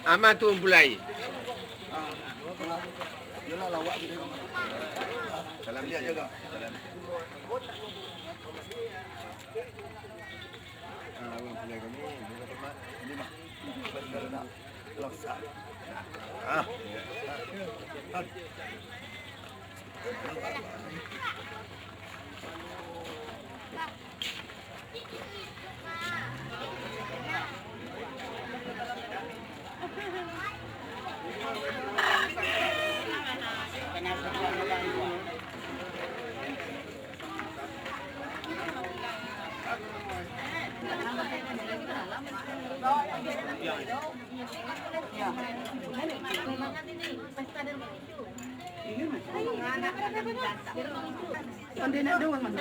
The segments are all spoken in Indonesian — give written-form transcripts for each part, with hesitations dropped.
Ama tu mulai. Yalah lawak kita. Salam dia jaga. Salam. Abang mulai kami buka tempat ini mah. Benar nak loksa. Ah. Pandai nak doang mas.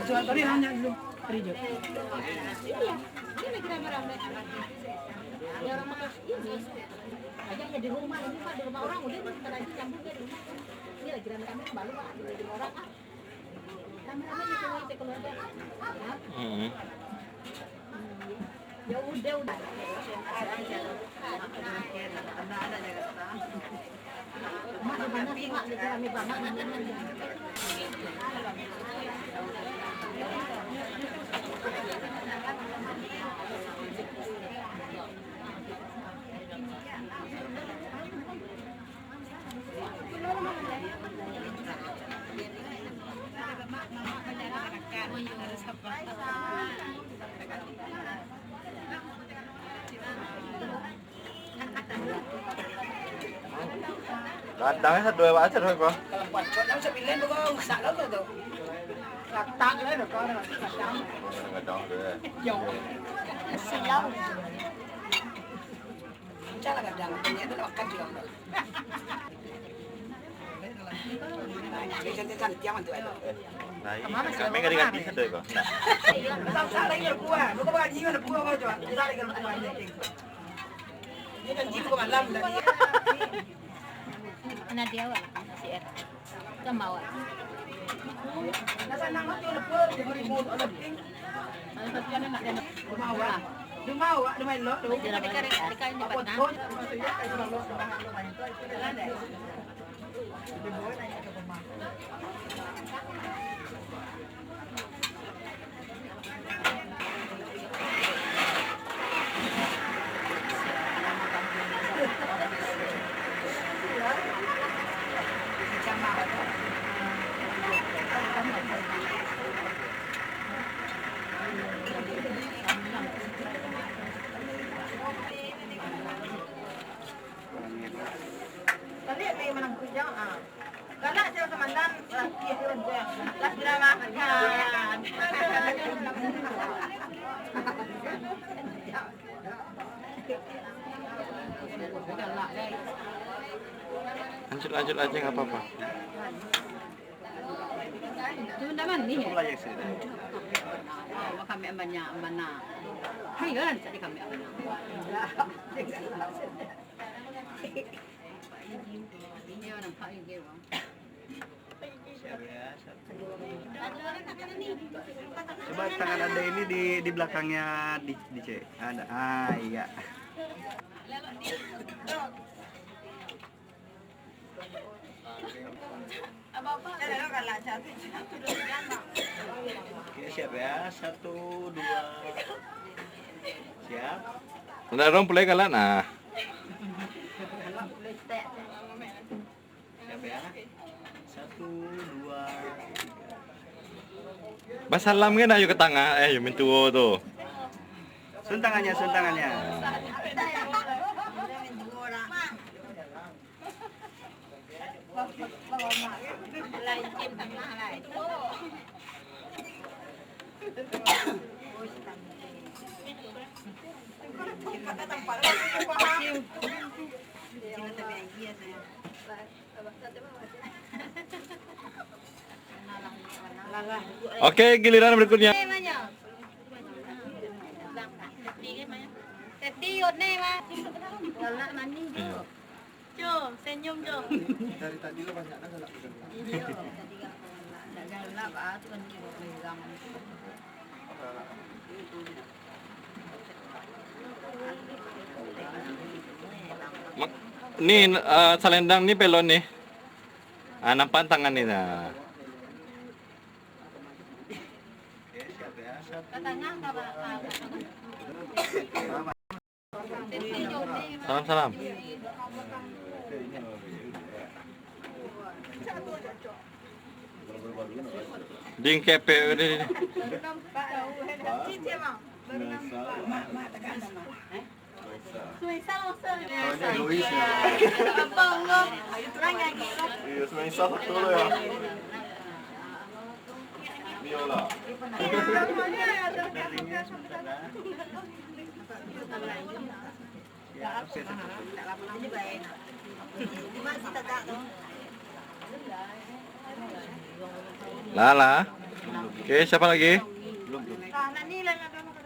Soal tadi hanya belum kerja. Ini lagi rame-rame. Ada orang makan ini. Ajaknya di rumah ini Pak, di rumah orang udah kita lagi campur di rumah. Ini lagi rame-rame baru Pak di rumah orang. Rame-rame di rumah keluarga. Ya udah. Mak di mana sih Mak? Rame banget. Kadangnya satu dua aja thôi kok. Kalau buat kamu sebilen bukan salah kau tu. Tak lah dah kau nak kadang. Kadang deh. Jauh. Silau. Jangan kadang, punya tu nak makan juga. Dia cantik cantik tiang tu ada. Nah, kami nggak diganti satu kok. Nah. Tak salah lagi buah. Bukan bukan jiwa buah kau tu. Tidak lagi buah ni. Dia kan jiwa malam dah. Anak dia awak si Er. Kamu awak. Nasa nama tu lepas dia beri mulut orang ting. Mana satu nak dia Rumah awak. Rumah awak, rumah elok. dia nak dikari ni Apa patah. tu? Maksudnya kalau lo rumah itu jalan deh. Dia boleh naik ke rumah. Tadi ada yang menang kerja. Kalau saya komandan lagi kerja, lagi ramah kan. Lanjut aja nggak apa-apa. Cuma dah mandi. Layak sih. Oh, kami banyak mana. Hai kan tadi kami banyak. Dia nampak juga bang. Coba tangan Anda ini di belakangnya di C. Ada. Ah, iya. Oke, siap ya. 1, 2. Siap. Udah dong mulai kalah nah. Siap ya. 1, 2, 3. Basalam kan ayo ke tengah yung mintuo tuh. Sun tangannya, sun tangannya. Oke, giliran berikutnya. Tiut nih mas. Galak mandi jo. Jo, senyum jo. Dari tadi lo banyak galak. Iya. Nggak galak ah, cuma pegang. Nih selendang nih pelon nih. Ah, nampak tangan nih nah. Siap ya. Katanya apa? Salam salam. Ding kepe ini. Cici emang. Soalnya egois ya. Bangga. Orang yang gitu. Iya, sebenarnya salah dulu ya. Biola. Lala. Oke, siapa lagi? Nah, nila na doon ako.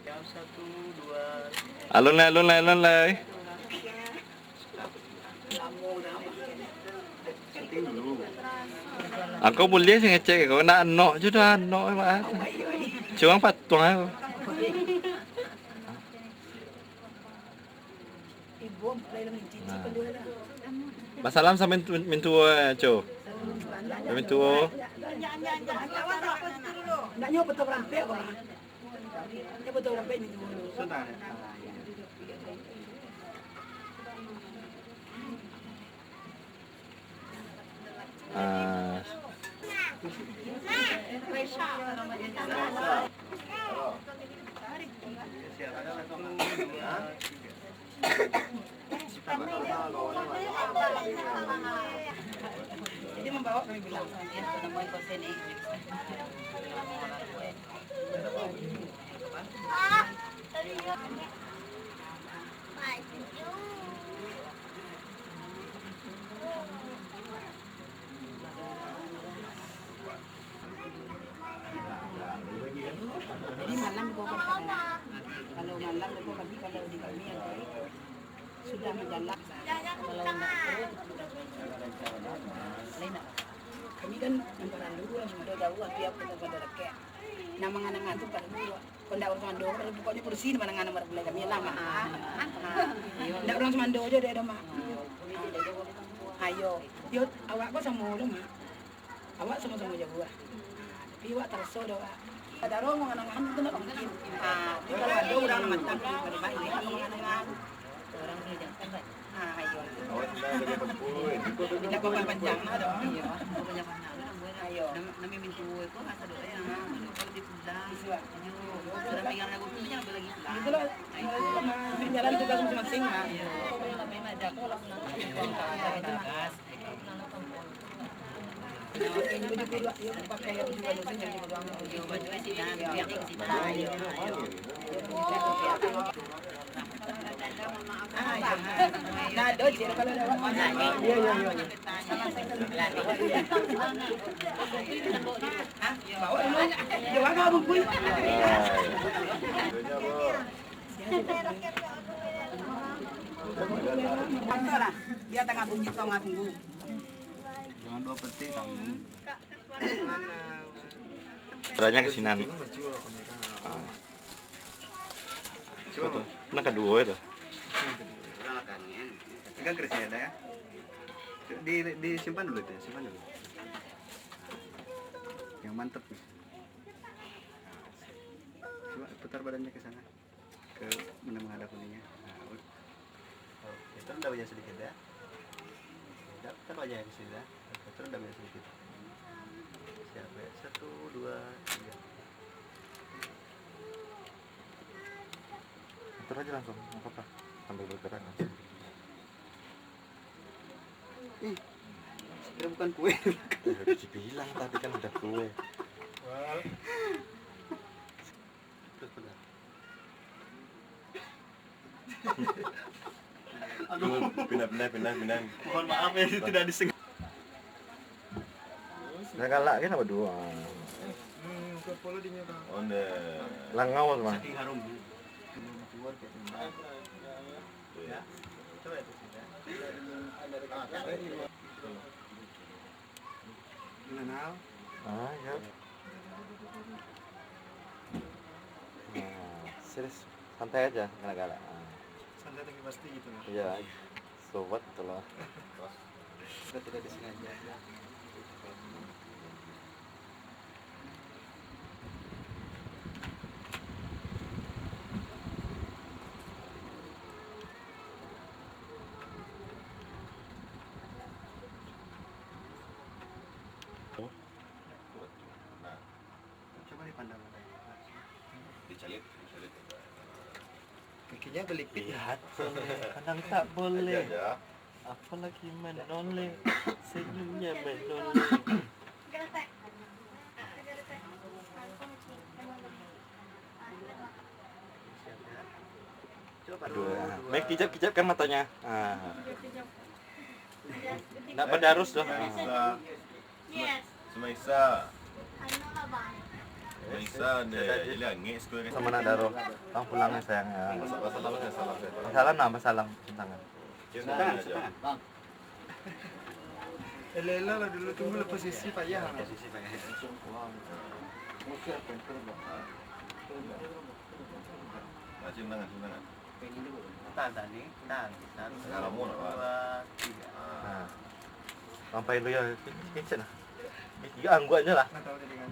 Yang 1, 2. Alun lay. Setting dulu. Aku boleh sih ngecek kau nak no juga no apa. Cuma patung aku. Masalam sa mintuo cho. Mintuo. Nak nyo betul rampe ko. Nya betul rampe ni dulu. Sudah. Ah, Jadi membawa kami bilang dia menemui konsen ini. Jadi malam bawa kami. Kalau malam bawa kami, kalau di kami yang sudah menjalan. Kalau enggak perut lain apa? Kami kan antara dulu yang sudah jauh tiap pada rakyat. Nama nganangan tu pada dulu. Kondak orang Semando, kalau pokoknya bersih mana nganang pada kami lama. Ndak orang Semando aja dia ada mah. Ayo, yuk awak kok sama orang mah. Awak sama-sama jago. Tapi awak terso dah awak. Ada orang nganangan itu nak mungkin. Tapi kalau ada orang mantap pada baik dia nganangan. Orang ni jangan kan. Ayo. Awak sudah dari Bengkulu. Tidak kau panjang lah dong. Iya, banyak anak. Ayo. Nami mintu ko hasa do ay na ko di pulang. Siswa. Sudah pegang lagu punya lagi pulang. Itulah jalan tugas masing-masing mah. Kami ada ko lang Ini baju kedua, yuk pakai baju kedua nusin yang kedua mau. Yo baju sila, biyak sila. Nah, doi sih kalau lewat. Iya, iya, iya. Hah? Bawa dulu. Jawa kau bungkui. Kantor lah. Dia tengah bunyi tengah tunggu. Jangan 2 peti tanggung. Caranya kesinan. Coba tuh. Nah kedua itu. Pegang kerisnya ada ya. Disimpan dulu itu, simpan dulu. Yang mantep nih. Coba putar badannya ke sana. Ke mana menghadap ininya. Terus daunnya sedikit ya. Taruh aja di sini ya. Terus daunnya sedikit. Siap ya. 1, 2, 3. Atur aja langsung, nggak apa-apa. Sambil bergerak. Ih, kira bukan kue. Bilang tadi kan udah kue. Terus benar. Aduh, pindah. Mohon maaf ya, tidak disengaja. Nah galak kan apa dua? Onde. Langau sama. Saking harum. Keluar kayak gini. Ya. Coba itu sih ya. Mengenal Ya. Serius, santai aja, galak-galak. Santai tapi pasti gitu. Iya, sobat kalau Sudah tidak disengaja. Coba dipandang. Dicalik. Kakinya belipit. lihat, kadang tak boleh. Aja. Apalagi menoleh, senyumnya menoleh. Coba Dua. Make kijap-kijapkan matanya. Nak berdarus dah. Semaisa. Semaisa deh. Jadi angin sekolah. Sama nak daro. Tang pulangnya sayang ya. Salam. Masalah masalah tangan. Jangan aja. Elela lah dulu tunggu posisi payah. Posisi pengen. Cium tangan. Tahan nih, tahan. Kamu nak apa? 2, 3. Nah. Sampai lu ya kecil lah. Tiga anggotnya lah. Nggak tahu tadi kan.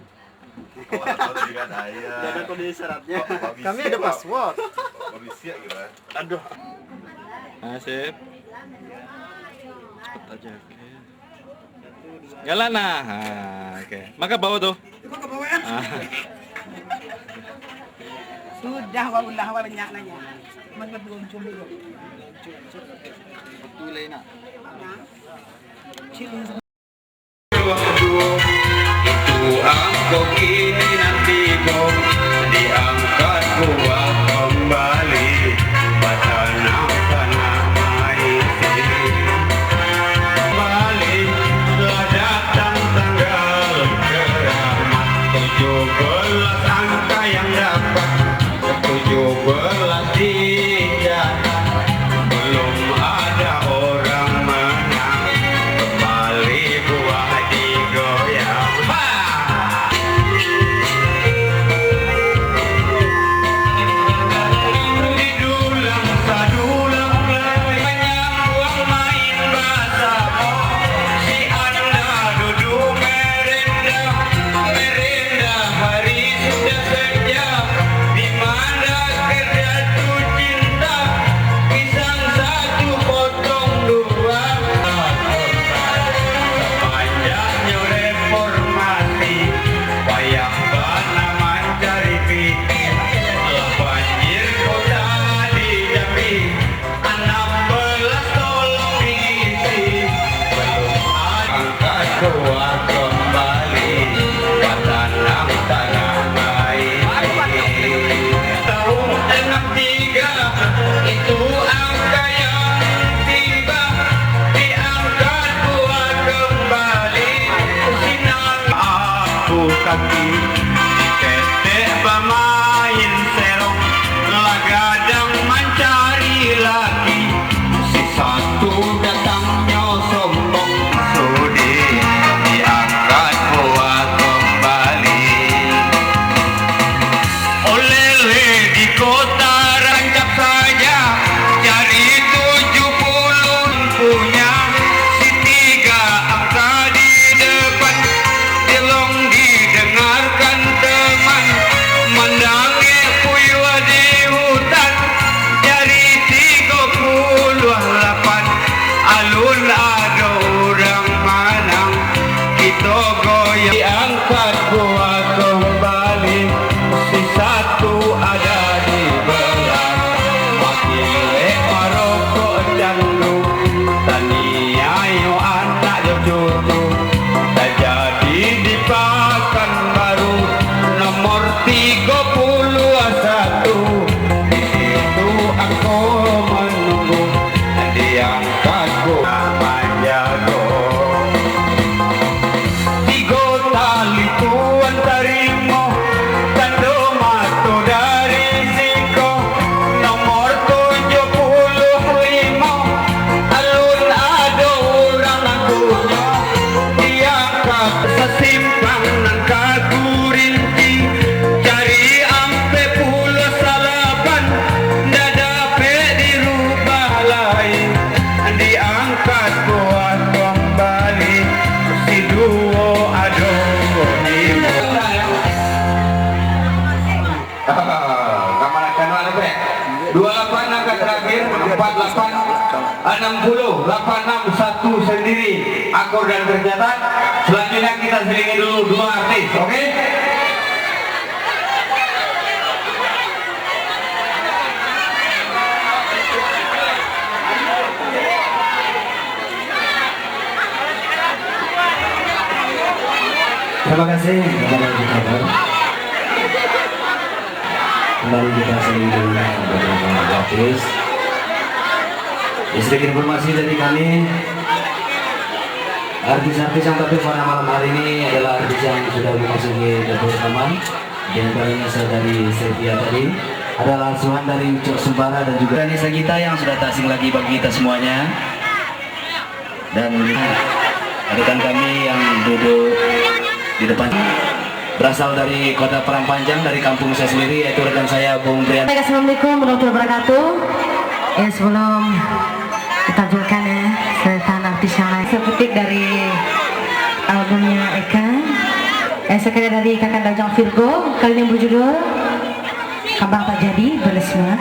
Kau tahu tadi kan ayah. Tidak ada kondisi syaratnya. Kok Kami ada password. Polisi ya gimana? Aduh. Sip. Cepet aja. Galak nah. Oke. Maka bawa tuh. Coba ke bawah ya. Sudah wabulah banyak nanya. Mana belum cumi dulu. Betul nak. Cilin Itu angkau kini nanti kau diangkat gua kembali tanah main kembali telah datang tanggal keramat 17 angka yang dapat 17 tidak belum ada orang menang kembali buah digoyang. Didulang sadulang menyambung main bahasa si anda duduk merenda hari sudah senja di mana jatuh cinta pisang satu potong dua sepanjangnya reformasi payah bana mencari pikir banjir kota di Jambi 16 tolong diisi belum angkat kuat kembali tanam tanah baik tahun 63 itu angka yang tiba diangkat kuat kembali sinar aku kaki ketek pemain serong lagadang mencari lagi si satu datangnya sombong sudi diangkat kuat kembali oleh di kota rancak saja cari 70 punya si tiga angka di depan telong didengarkan teman 4661 sendiri akor dan tercatat. Selanjutnya kita selingi dulu 2 artis, oke? Terima kasih kepada kabar. Kembali kita selingi beberapa artis. Sedikit informasi dari kami. Artis-artis yang tampil pada malam hari ini adalah artis yang sudah memasuki dapur rekaman. Di antaranya saya dari Sevilla tadi, ada Laswan dari Ucok Sembara dan juga Nisa Gita yang sudah tak asing lagi bagi kita semuanya. Dan rekan kami yang duduk di depan berasal dari kota Parangpanjang, dari kampung saya sendiri, yaitu rekan saya Bung Brian. Assalamualaikum warahmatullahi wabarakatuh. Sebelum ditampilkan setan artis yang lain sepetik dari albumnya Eka, sekali dari Kakak Dajang Virgo, kali ini berjudul Kambang Tak Jadi Belesma.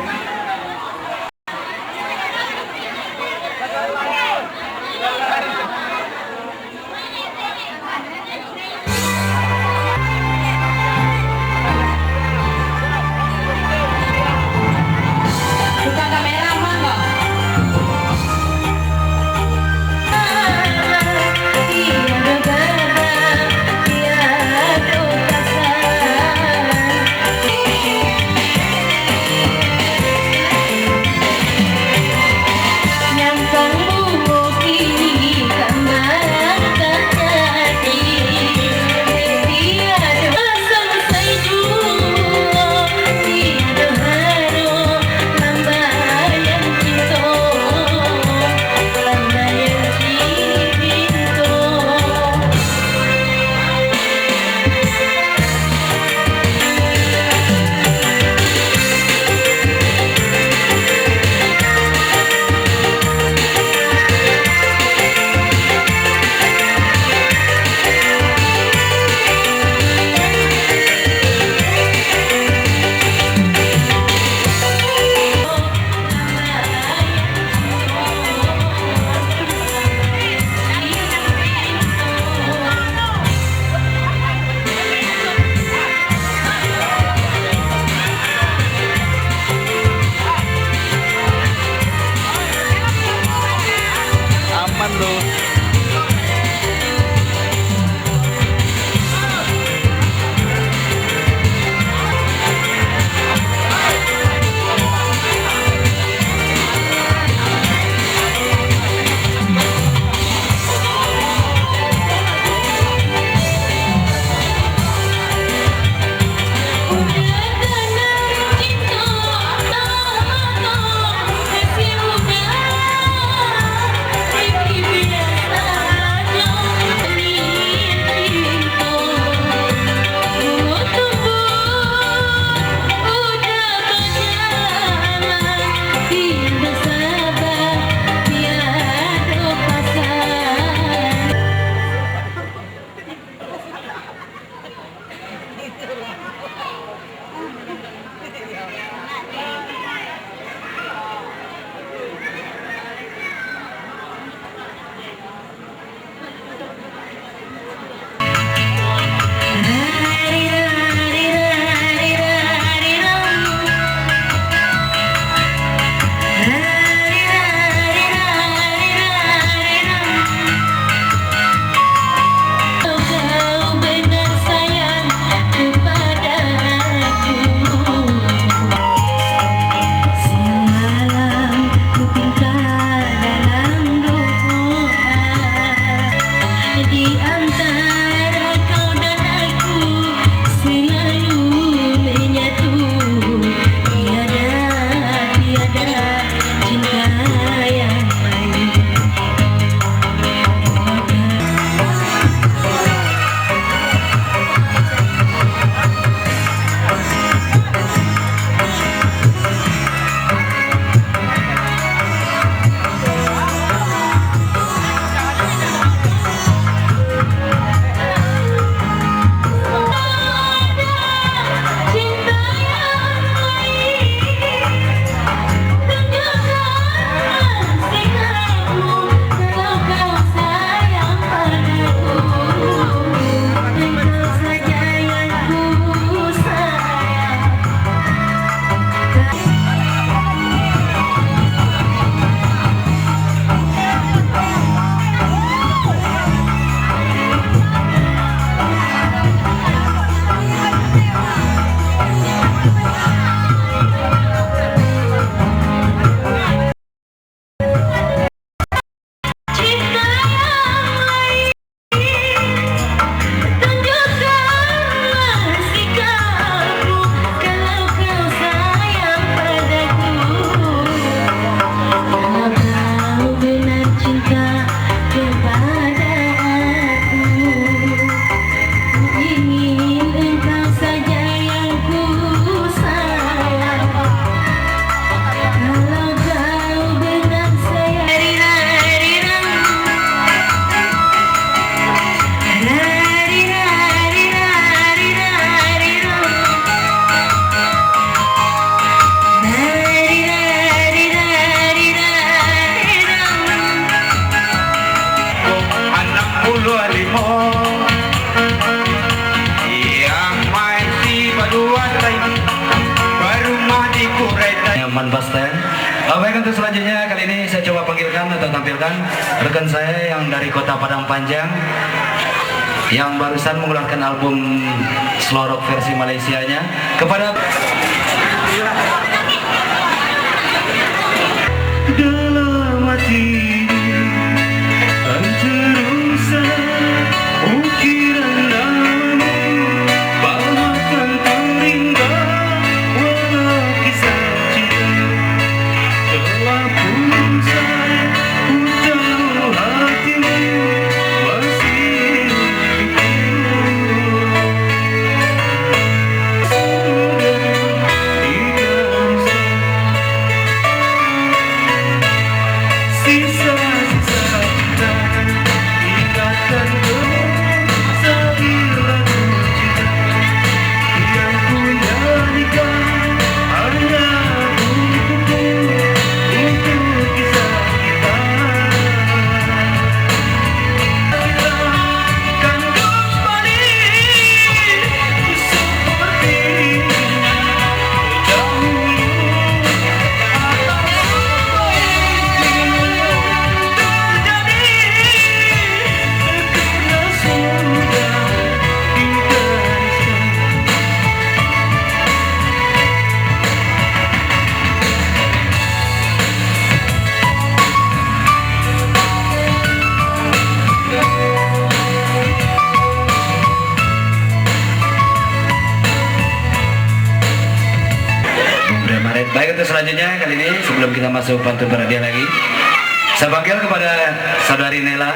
Sudirman Basten. Baik, untuk selanjutnya kali ini saya coba panggilkan atau tampilkan rekan saya yang dari kota Padang Panjang yang barusan mengeluarkan album slow rock versi Malaysianya. Kepada dalam hati baik, untuk selanjutnya kali ini sebelum kita masuk pantun berhadiah lagi, saya panggil kepada saudari Nela.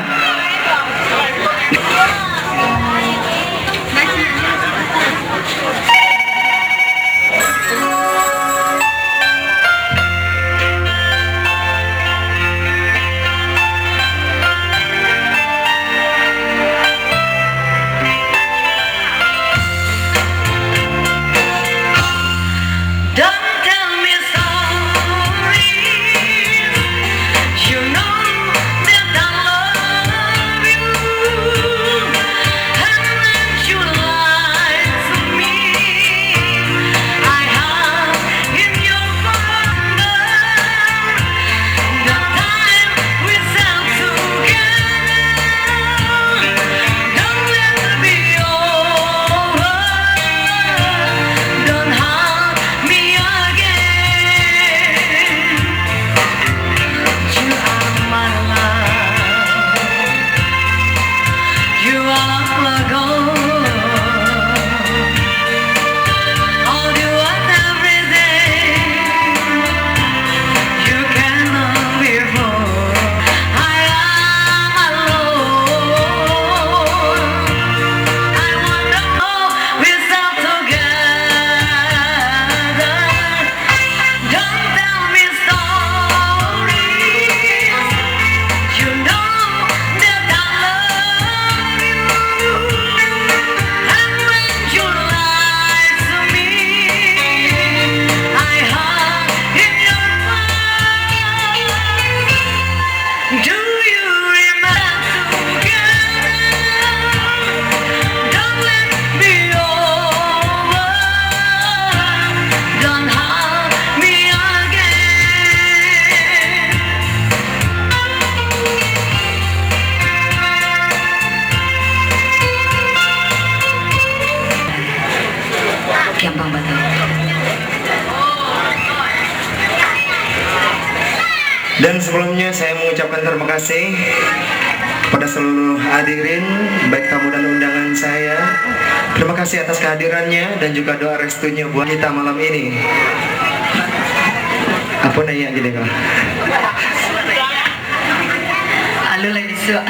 Dan sebelumnya saya mengucapkan terima kasih kepada seluruh hadirin, baik tamu dan undangan saya. Terima kasih atas kehadirannya dan juga doa restunya buat kita malam ini. Apa nanya gini kak? Halo lagi suak.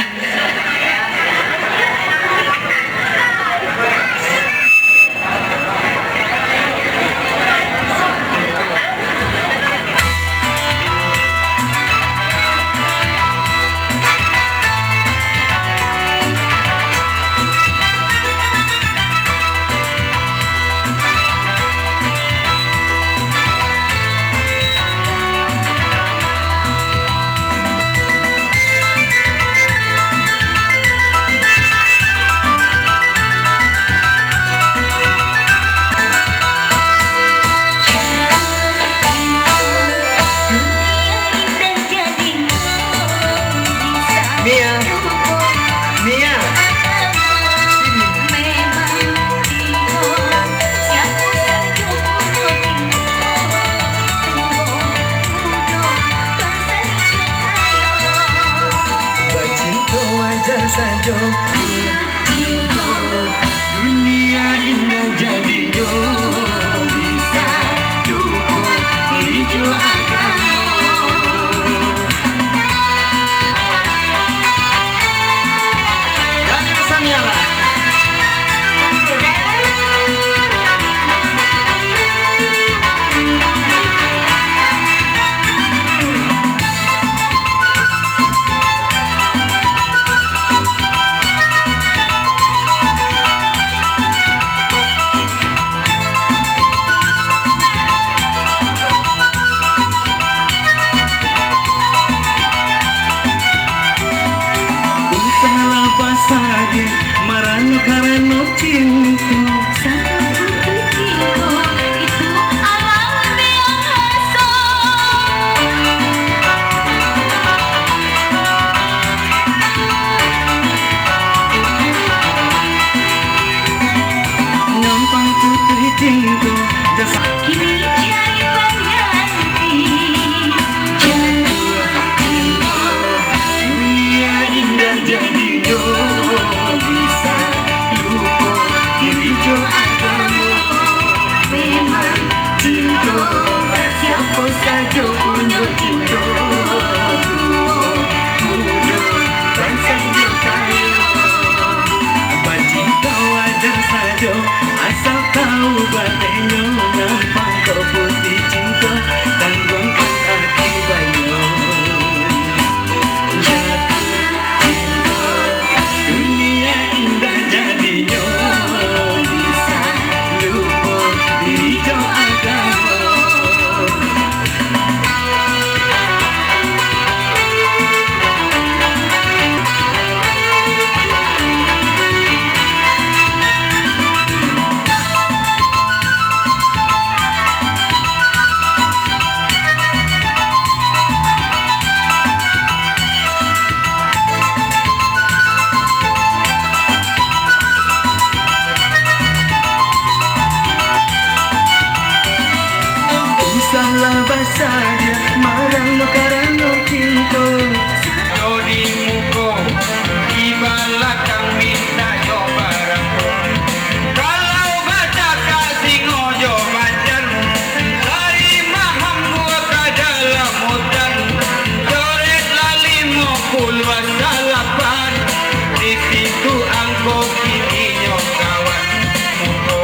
saja dunia indah jadinya bisa dukung hijau agama. Dan pesannya lah saja marano karena cinta Satu cinta itu alam biasa. Nampang putri cinta jasa Kini jadi pengganti dunia indah jadinya bisa lupa hijau agama. memang Cinta siapa saja punya cinta muda dan saja kaya. Bercinta wajar saja asal tahu badannya nampang kau putih cinta tanggungan akibatnya. Jatuh cinta dunia indah jadinya bisa lupa hijau agama. Usahlah basaja marang lo karena cinta. Di muka di belakang minta yo barang. Kalau baca kasih ngojo macan lari maham gua ke dalam hutan. Coret lali mau keluar salapan. Di situ angko kini nyo kawan. Muka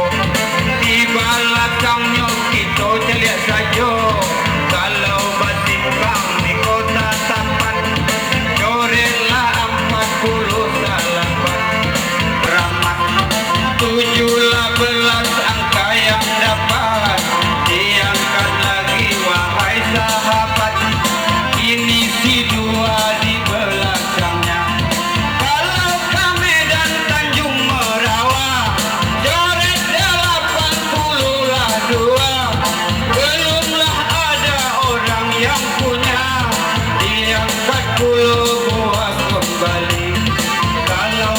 di belakangnya kita celiak saja. Kalau batimbang di kota Tapan coretlah 48 ramah 17 angka yang dapat diangkat lagi wahai sahabat. Ini si dua di belakangnya. Kalau ke Medan Tanjung Merawa coret 80 lah dua. Belumlah ada orang yang punya diangkat puluh gua kembali. Kalau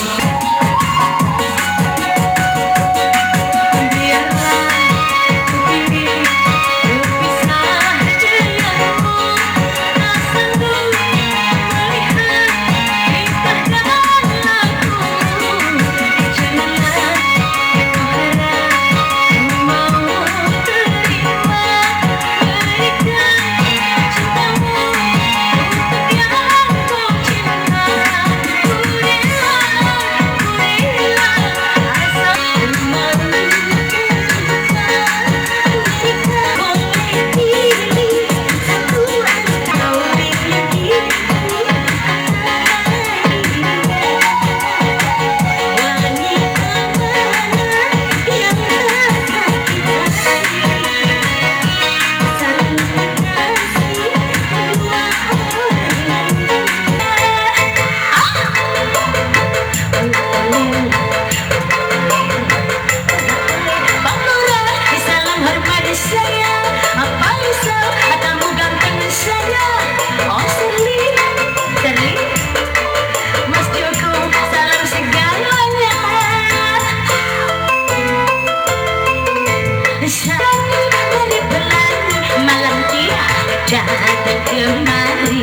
datang kemari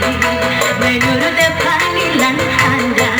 menurut panggilan Anda.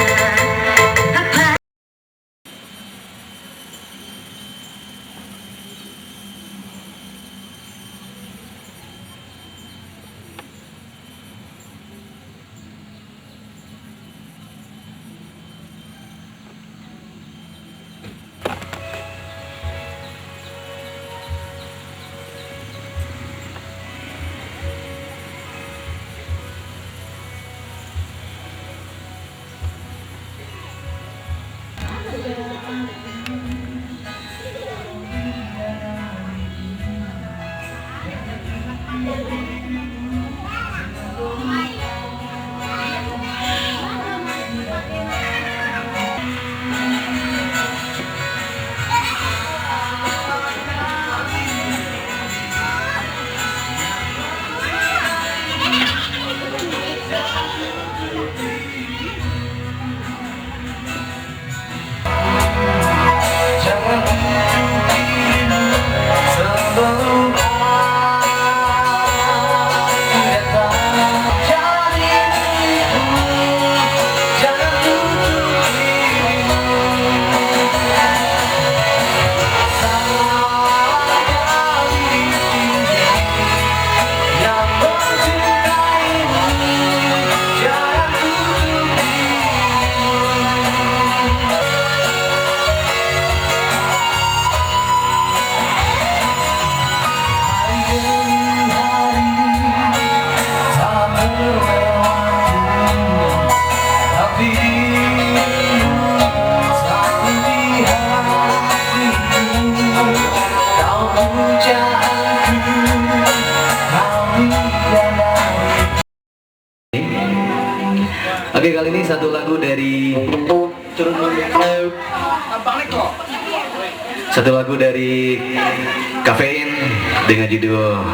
Oke, kali ini satu lagu dari Kafein dengan judul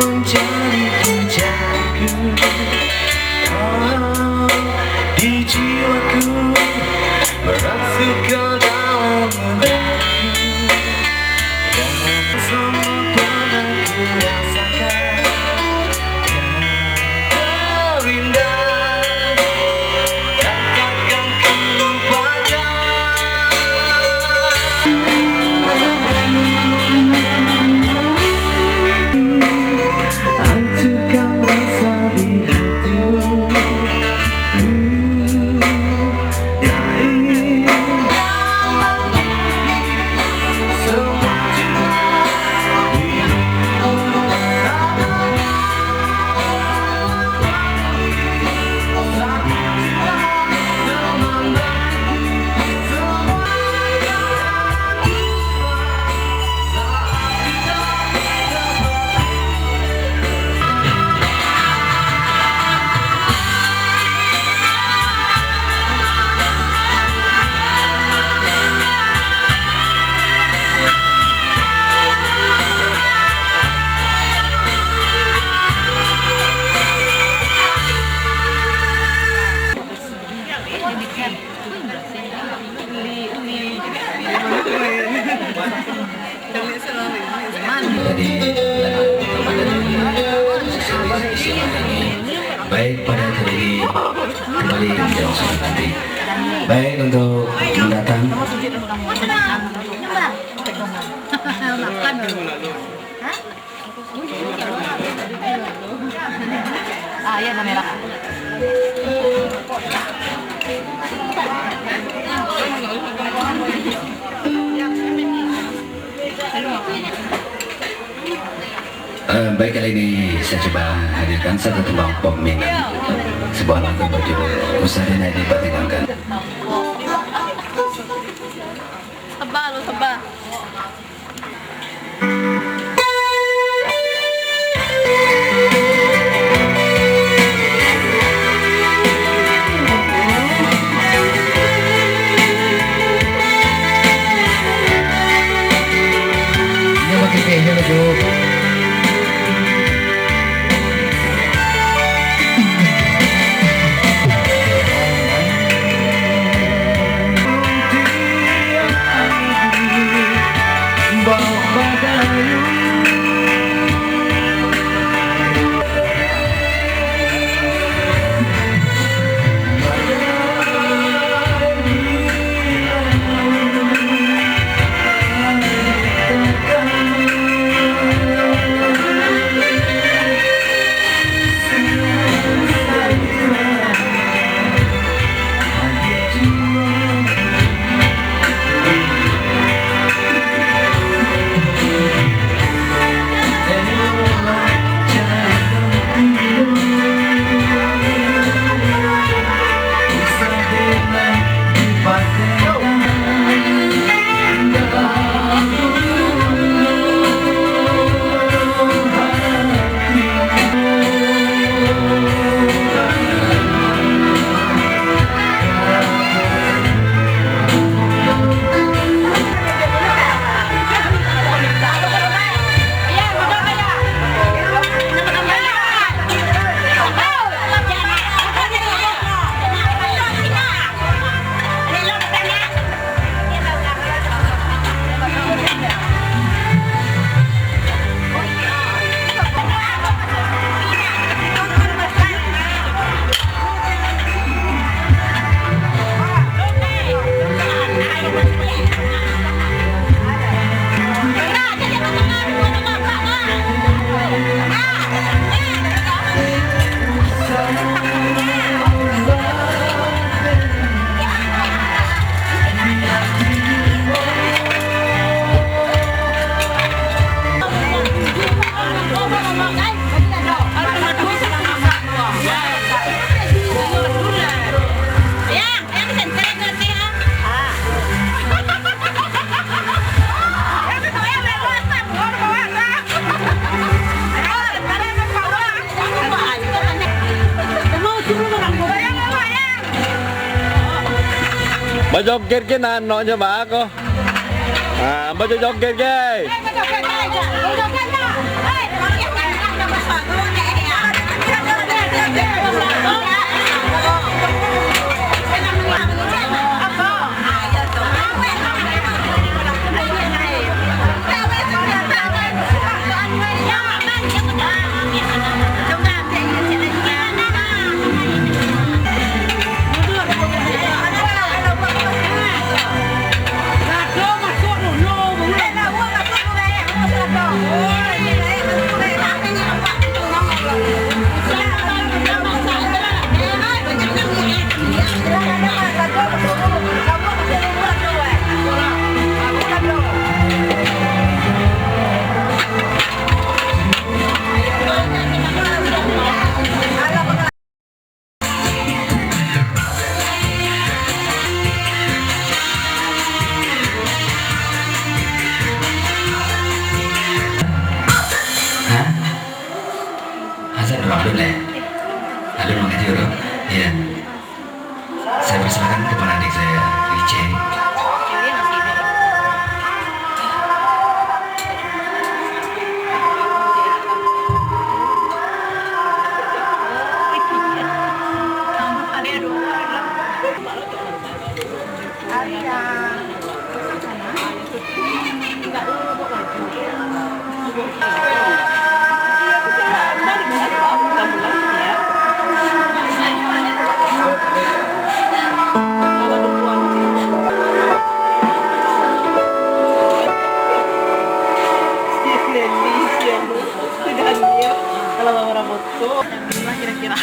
Mencari puncakku di jiwaku, merasuk ke dalam dadaku, dan semua pernah ku rasakan. Kau indah, takkan ku lupakan. Hancurkan rasa di hatimu. Baik pada hari kembali ke nanti. Baik untuk mendatang. Ya kamera. Baik, kali ini saya coba hadirkan satu tembang pop Minang, sebuah lagu berjudul Usahanya Dibatalkan. Tebal lu tebal. Ini pakai kehel tuh. Bawa badayu Bajoget ke nano coba aku. Ah, bajoget ke. Saya persilakan kepada adik saya, Rice. Kalau mau rambut tuh, kira-kira.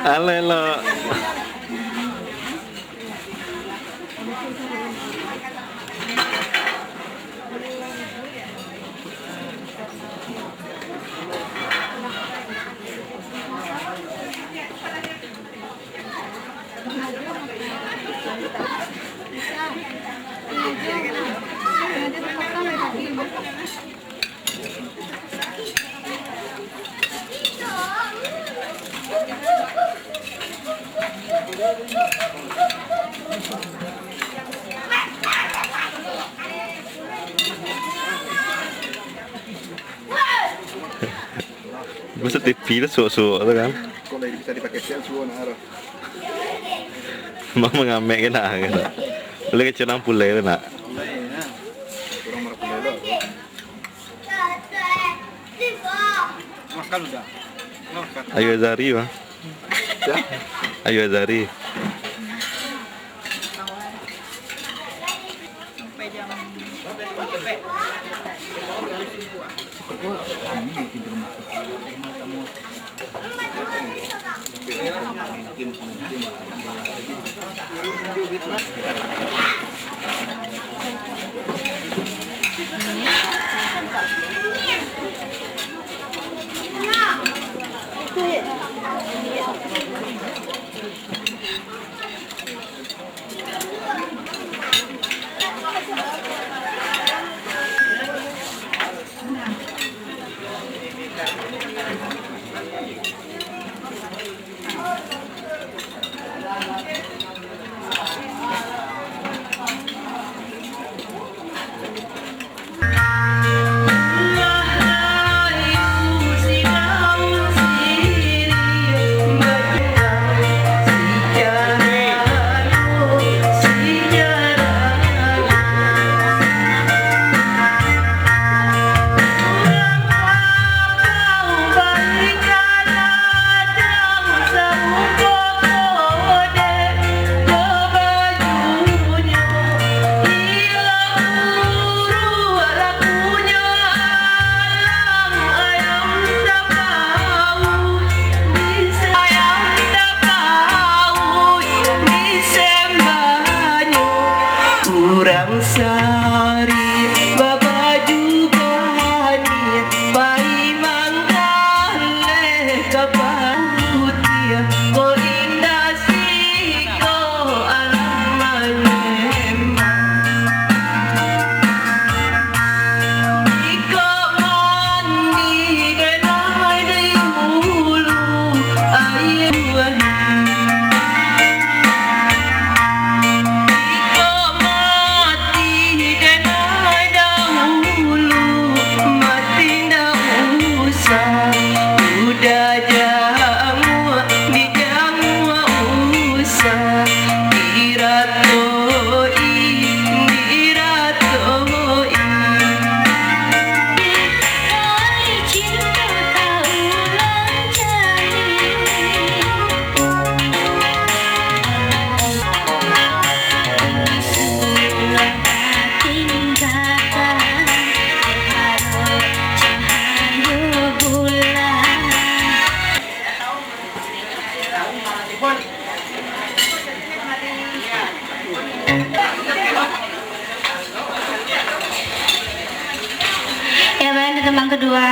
Halo, halo. Lanjut Masa TV lah suuk-suuk tu kan. Kalau ini bisa dipakai siang suo nah arah. Mak mengamek kan nak kan. Boleh kecil nang pulai tu nak. Lainnya. Kurang marah pulai lo. Makan udah. Makan. Ayu Azari mah. Ya. Ayu Azari. Sampai jam Teman kedua.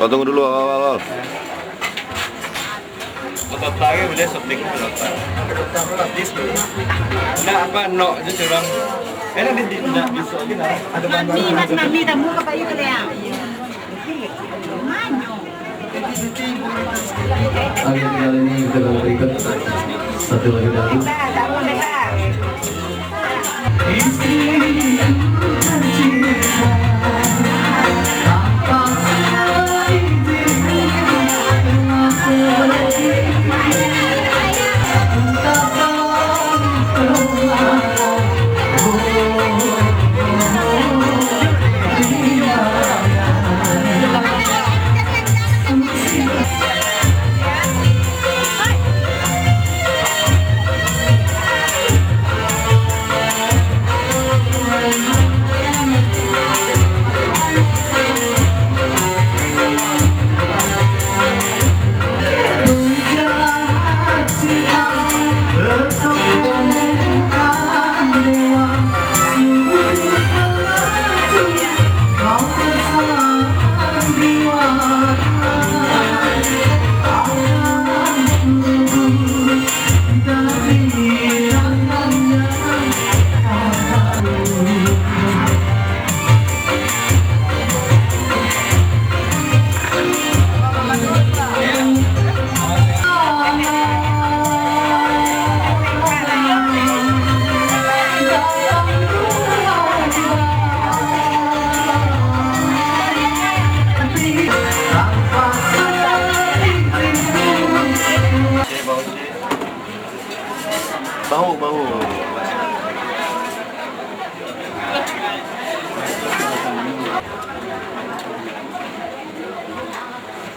Oh, tunggu dulu awal-awal. Otot lagi boleh syuting. Nah, apa no itu curang. Enak di tidak bisa kita. Ada Nanti mas nanti tamu ke bayu ke dia. Oke, kali ini kita akan berikut satu lagi lagu. Bau.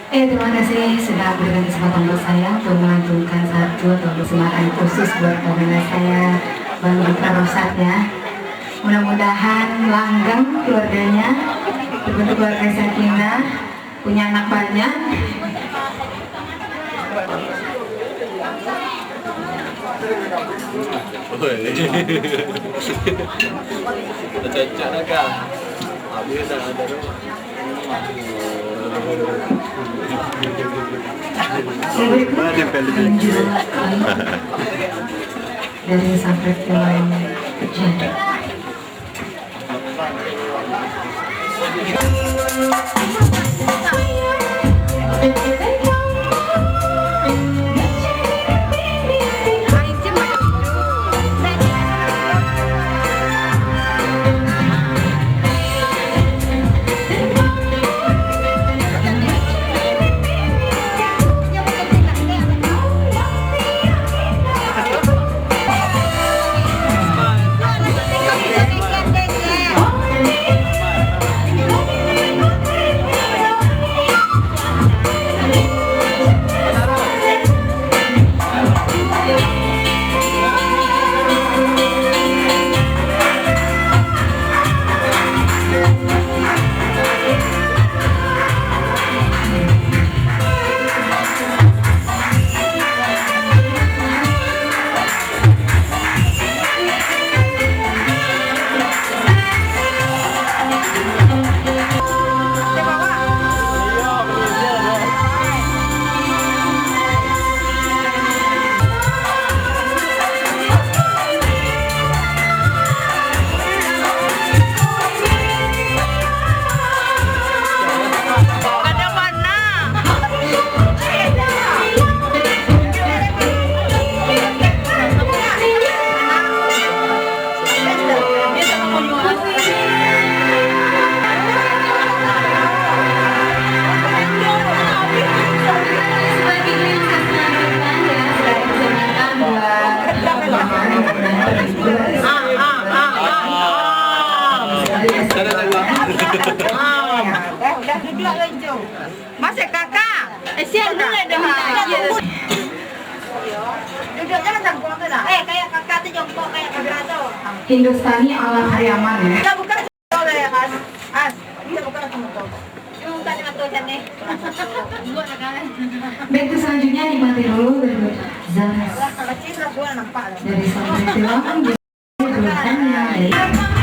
Terima kasih sudah berikan kesempatan buat saya untuk melantunkan satu atau persembahan khusus buat keluarga saya, Bang Buka Rosat ya. Mudah-mudahan langgeng keluarganya, berbentuk keluarga sakinah, punya anak banyak. Cocok dah kah? Habis dah ada dari sampai film jadi. duduk lenjo. Masih kakak. Siap dulu dah. Duduk jangan jongkok tu dah. Kayak kakak tu jongkok kayak kakak tu. Hindustani ala Pariaman ya. Kita bukan oleh As. As. Kita bukan motor. Yung tadi motor kan ni. Buat nak kan. Baik, itu selanjutnya nikmati dulu dari Zaras Kalau kecil lah gua nampak. dari Sampai Tilang. Dari